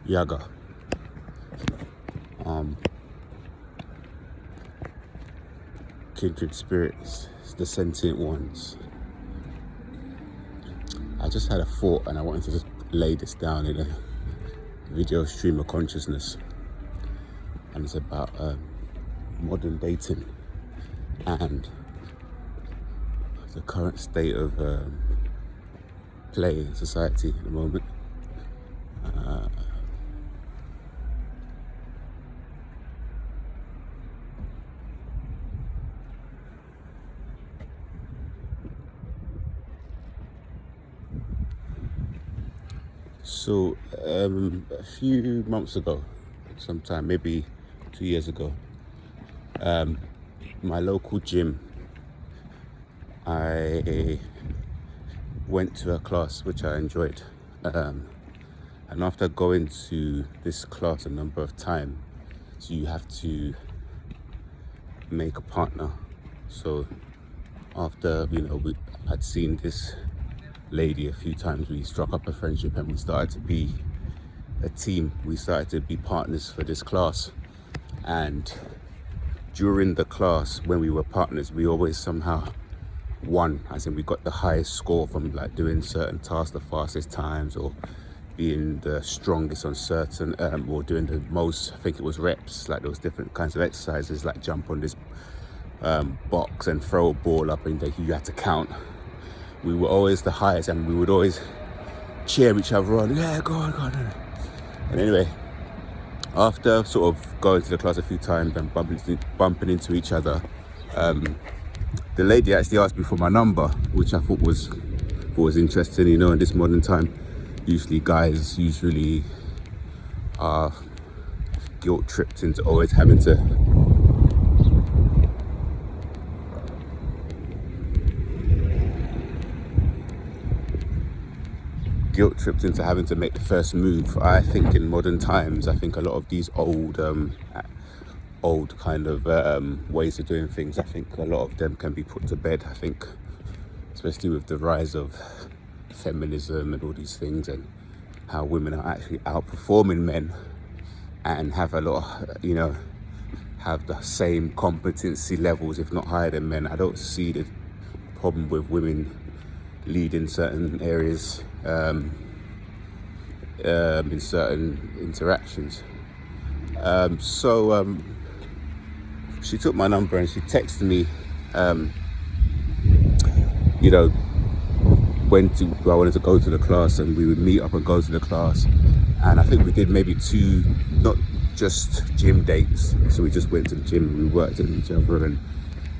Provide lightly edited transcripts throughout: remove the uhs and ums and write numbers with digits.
Yaga. Kindred spirits, the sentient ones. I just had a thought and I wanted to just lay this down in a video stream of consciousness, and it's about modern dating and the current state of play in society at the moment. So a few months ago, sometime maybe 2 years ago, my local gym, I went to a class which I enjoyed, and after going to this class a number of times, so you have to make a partner. So after I'd seen this lady a few times, we struck up a friendship and we started to be a team. We started to be partners for this class, and during the class when we were partners, we always somehow won, as in we got the highest score from like doing certain tasks the fastest times, or being the strongest on certain or doing the most, I think it was reps. Like there was different kinds of exercises, like jump on this box and throw a ball up, and you had to count. We were always the highest, and we would always cheer each other on. Yeah, go on, go on. And anyway, after sort of going to the class a few times and bumping into each other, the lady actually asked me for my number, which I thought was interesting. In this modern time, usually guys are guilt tripped into always having to make the first move. I think in modern times, I think a lot of these old kind of ways of doing things, I think a lot of them can be put to bed. I think especially with the rise of feminism and all these things, and how women are actually outperforming men and have a lot of, have the same competency levels, if not higher than men. I don't see the problem with women leading certain areas in certain interactions. So she took my number and she texted me, when I wanted to go to the class, and we would meet up and go to the class. And I think we did maybe 2, not just gym dates. So we just went to the gym and we worked with each other, and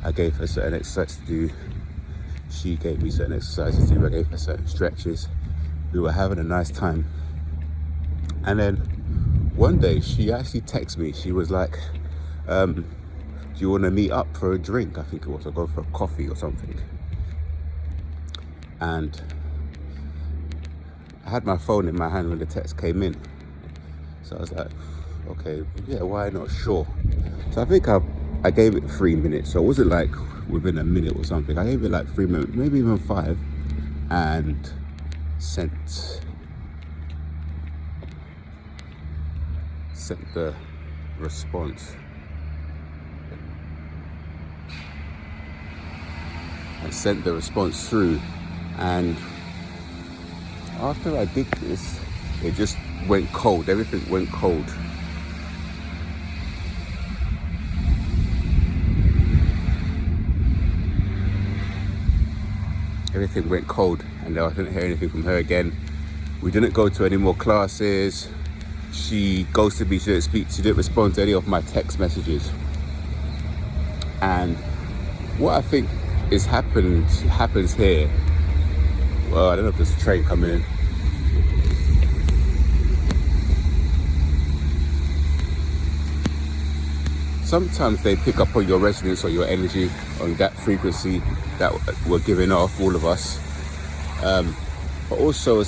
I gave her certain exercises to do. She gave me certain exercises to do. I gave her certain stretches. We were having a nice time. And then one day she actually texted me. She was like, do you want to meet up for a drink? I think it was, or go for a coffee or something. And I had my phone in my hand when the text came in. So I was like, okay, yeah, why not? Sure. So I think I gave it 3 minutes. So it wasn't like within a minute or something. I gave it like 3 minutes, maybe even 5, and sent the response. I sent the response through, and after I did this, it just went cold. Everything went cold. Everything went cold, and I didn't hear anything from her again. We didn't go to any more classes. She ghosted me. She didn't speak. She didn't respond to any of my text messages. And what I think happens here. Well, I don't know if there's a train coming in. Sometimes they pick up on your resonance or your energy, on that frequency that we're giving off, all of us. But also,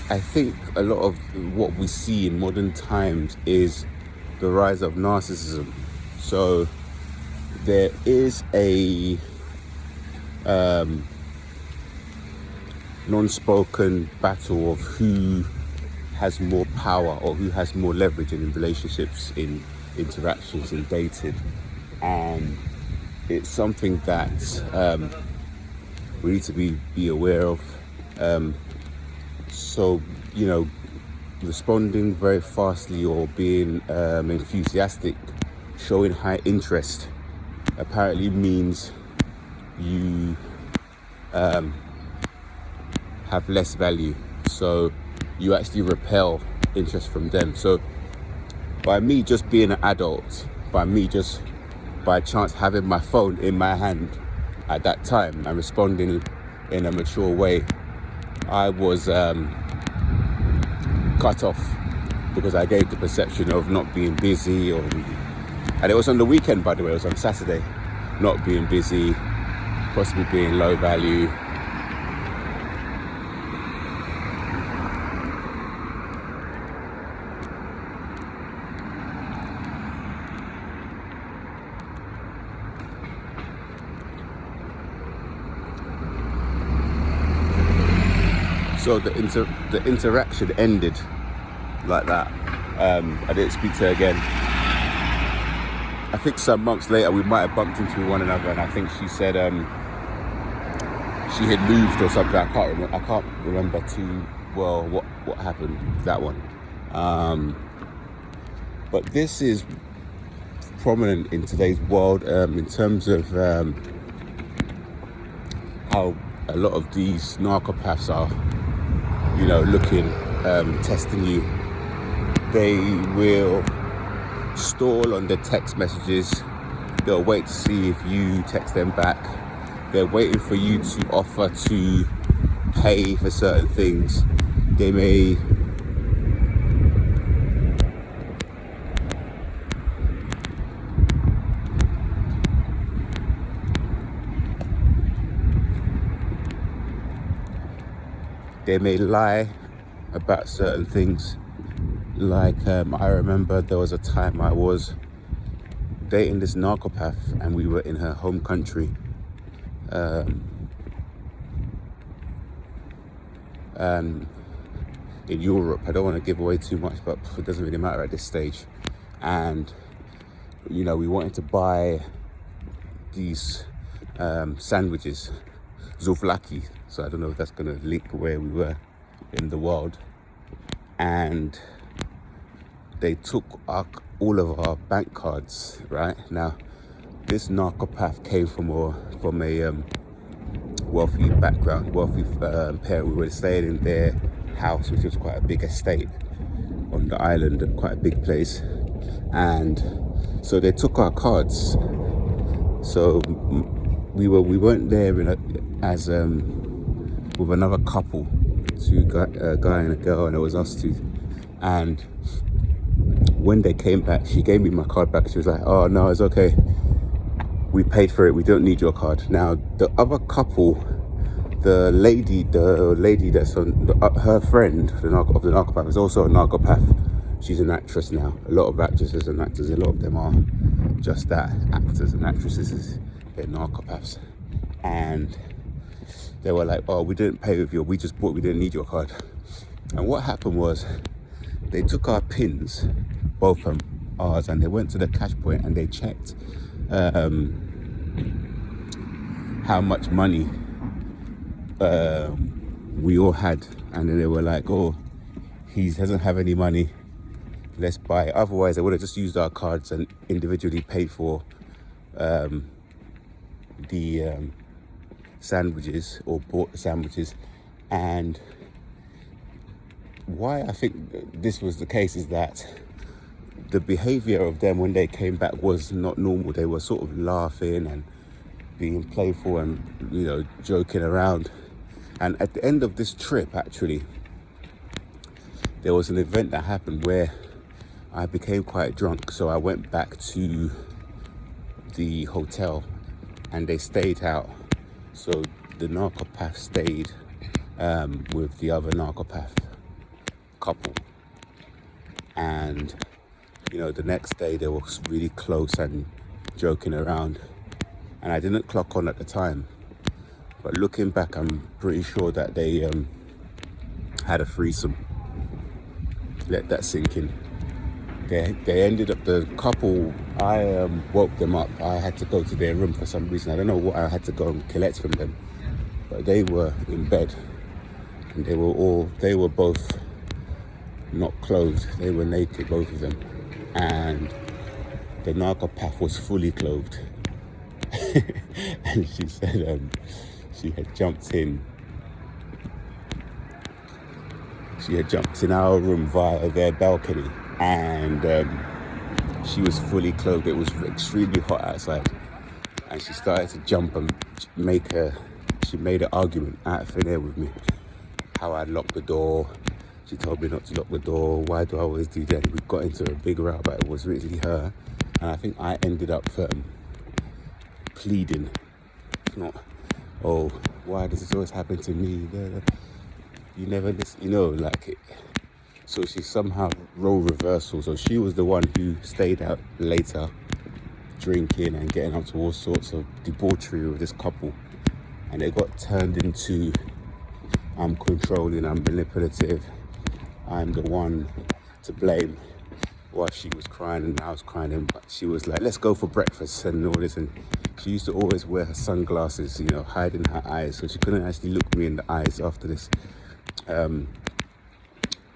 I think a lot of what we see in modern times is the rise of narcissism. So there is a non-spoken battle of who has more power or who has more leverage in relationships, in interactions, in dating. And it's something that we need to be aware of. So, responding very fastly or being enthusiastic, showing high interest, apparently means you have less value. So you actually repel interest from them. So by me just being an adult, by me just by chance having my phone in my hand at that time and responding in a mature way, I was cut off because I gave the perception of not being busy, and it was on the weekend, by the way, it was on Saturday, not being busy, possibly being low value. So the interaction ended like that. I didn't speak to her again. I think some months later we might have bumped into one another, and I think she said she had moved or something. I can't remember too well what happened with that one. But this is prominent in today's world in terms of how a lot of these narcopaths are, looking, testing you. They will stall on the text messages. They'll wait to see if you text them back. They're waiting for you to offer to pay for certain things. They may lie about certain things. Like I remember there was a time I was dating this narcopath and we were in her home country, in Europe. I don't want to give away too much, but it doesn't really matter at this stage. And we wanted to buy these sandwiches, souvlaki. So I don't know if that's going to link where we were in the world. And they took all of our bank cards, right? Now, this narcopath came from a wealthy background, wealthy parent. We were staying in their house, which was quite a big estate on the island, and quite a big place. And so they took our cards. So we weren't there with another couple, a guy and a girl, and it was us two. And when they came back, she gave me my card back. She was like, "Oh no, it's okay. We paid for it. We don't need your card." Now the other couple, the lady that's on her friend, of the narcopath, is also a narcopath. She's an actress now. A lot of actresses and actors, a lot of them are just that, actors and actresses. They're narcopaths. And they were like, "Oh, we didn't pay with we just bought, we didn't need your card." And what happened was they took our pins, both from ours, and they went to the cash point and they checked how much money we all had. And then they were like, "Oh, he doesn't have any money, let's buy it." Otherwise they would have just used our cards and individually paid for the sandwiches, or bought the sandwiches. And why I think this was the case is that the behavior of them when they came back was not normal. They were sort of laughing and being playful and joking around. And at the end of this trip, actually, there was an event that happened where I became quite drunk. So I went back to the hotel and they stayed out. So the narcopath stayed with the other narcopath couple. And the next day they were really close and joking around. And I didn't clock on at the time, but looking back, I'm pretty sure that they had a threesome. let that sink in. They ended up, the couple, I woke them up. I had to go to their room for some reason. I don't know what I had to go and collect from them. But they were in bed. And they were both not clothed. They were naked, both of them. And the narcopath was fully clothed. And she said she had jumped in our room via their balcony, and she was fully clothed. It was extremely hot outside, and she started to jump and she made an argument out of thin air with me, how I locked the door. She told me not to lock the door. Why do I always do that? We got into a big row, but it was really her, and I think I ended up pleading, not, oh, why does this always happen to me? You never listen, like it. So she somehow role reversal. So she was the one who stayed out later, drinking and getting up to all sorts of debauchery with this couple, and it got turned into, I'm controlling, I'm manipulative, I'm the one to blame, while she was crying and I was crying, but she was like, let's go for breakfast and all this. And she used to always wear her sunglasses, hiding her eyes, so she couldn't actually look me in the eyes after this.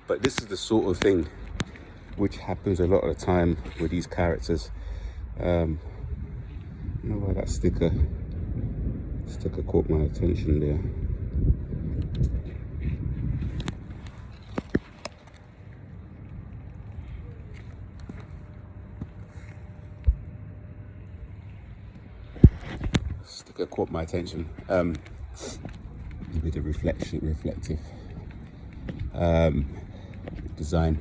But this is the sort of thing which happens a lot of the time with these characters. I don't know why that sticker caught my attention there. Sticker caught my attention. With a reflective design.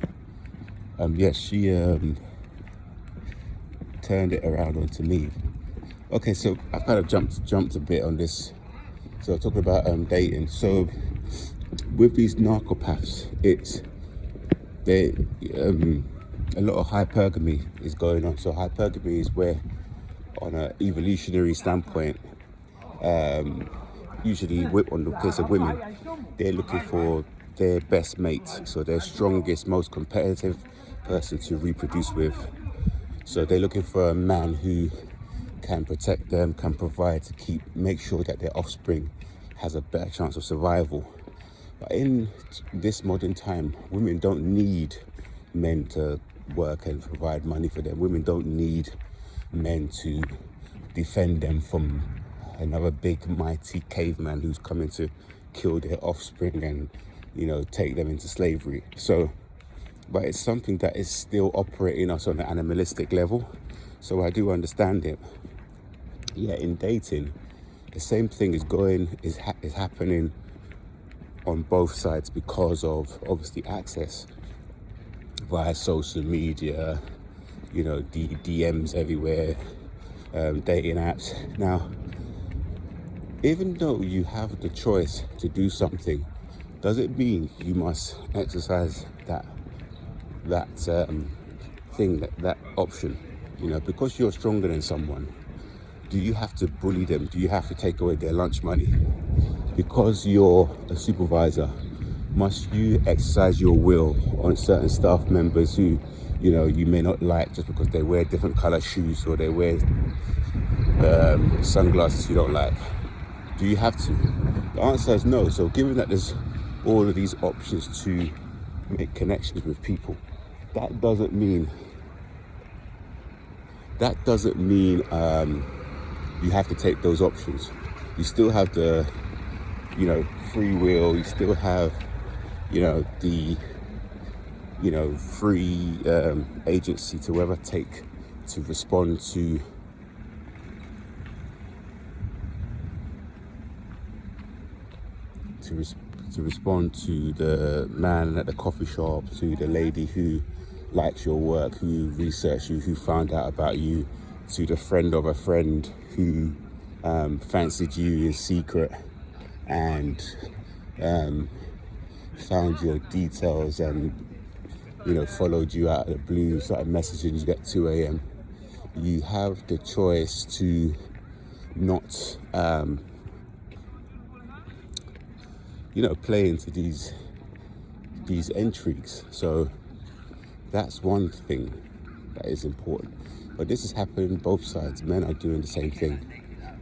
Yes, she turned it around onto me. Okay, so I kind of jumped a bit on this. So talking about dating. So with these narcopaths, a lot of hypergamy is going on. So hypergamy is where, on an evolutionary standpoint, usually on the case of women, they're looking for their best mate, so their strongest, most competitive person to reproduce with. So they're looking for a man who can protect them, can provide, to make sure that their offspring has a better chance of survival. But in this modern time, women don't need men to work and provide money for them. Women don't need men to defend them from another big mighty caveman who's coming to kill their offspring and take them into slavery. So, but it's something that is still operating us on an animalistic level. So I do understand it. Yeah, in dating, the same thing is happening on both sides because of obviously access via social media, DMs everywhere, dating apps. Now, even though you have the choice to do something, does it mean you must exercise that option? Because you're stronger than someone, do you have to bully them? Do you have to take away their lunch money? Because you're a supervisor, must you exercise your will on certain staff members who, you may not like, just because they wear different color shoes or they wear sunglasses you don't like? Do you have to? The answer is no. So given that there's all of these options to make connections with people, that doesn't mean you have to take those options. You still have the free will. You still have the free agency to whether to respond to the man at the coffee shop, to the lady who likes your work, who researched you, who found out about you, to the friend of a friend who fancied you in secret and found your details and followed you out of the blue, started messaging you at 2 a.m. You have the choice to not play into these intrigues. So That's one thing that is important. But this is happening both sides. Men are doing the same thing.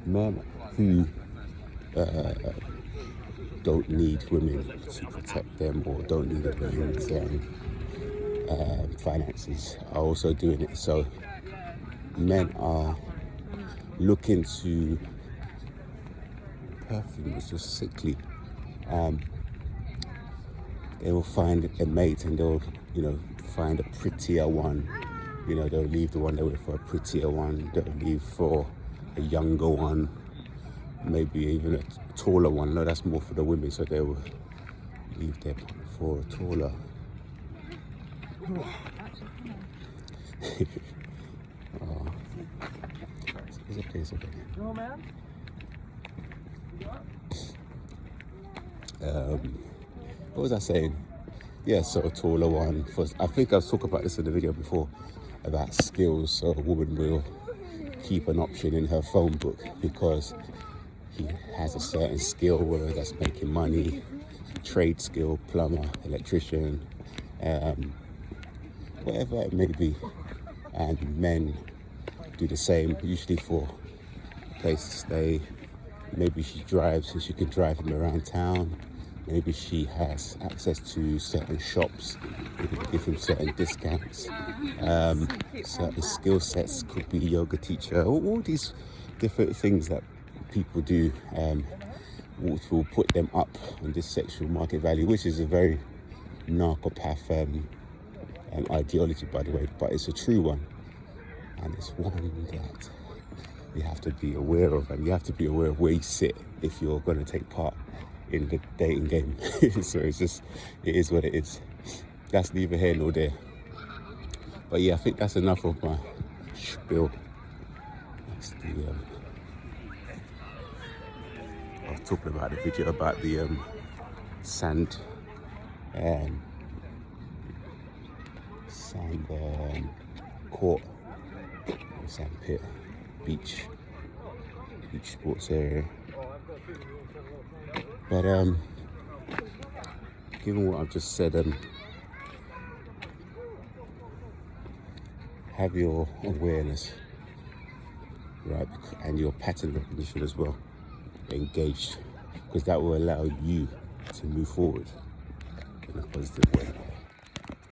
Men who don't need women to protect them or don't need women's finances are also doing it. So men are looking to, perfume is just sickly. They will find a mate and they'll, find a prettier one. They'll leave the one they were for a prettier one. They'll leave for a younger one, maybe even a taller one. No, that's more for the women, so they will leave their partner for a taller. Oh. It's okay. No, man. What was I saying? Yeah, so a taller one. I think I was talking about this in the video before about skills. So a woman will keep an option in her phone book because he has a certain skill, whether that's making money, trade skill, plumber, electrician, whatever it may be. And men do the same, usually for a place to stay. Maybe she drives so she can drive him around town. Maybe she has access to certain shops, maybe give him certain discounts. Certain skill sets, could be yoga teacher, all these different things that people do, which will put them up on this sexual market value, which is a very narcopath ideology, by the way, but it's a true one. And it's one that you have to be aware of, and you have to be aware of where you sit if you're going to take part in the dating game. So it is what it is. That's neither here nor there. But yeah, I think that's enough of my spiel. That's I was talking about the video about the sand court, sand pit, beach sports area. But given what I've just said, have your awareness, right, and your pattern recognition as well engaged, because that will allow you to move forward in a positive way.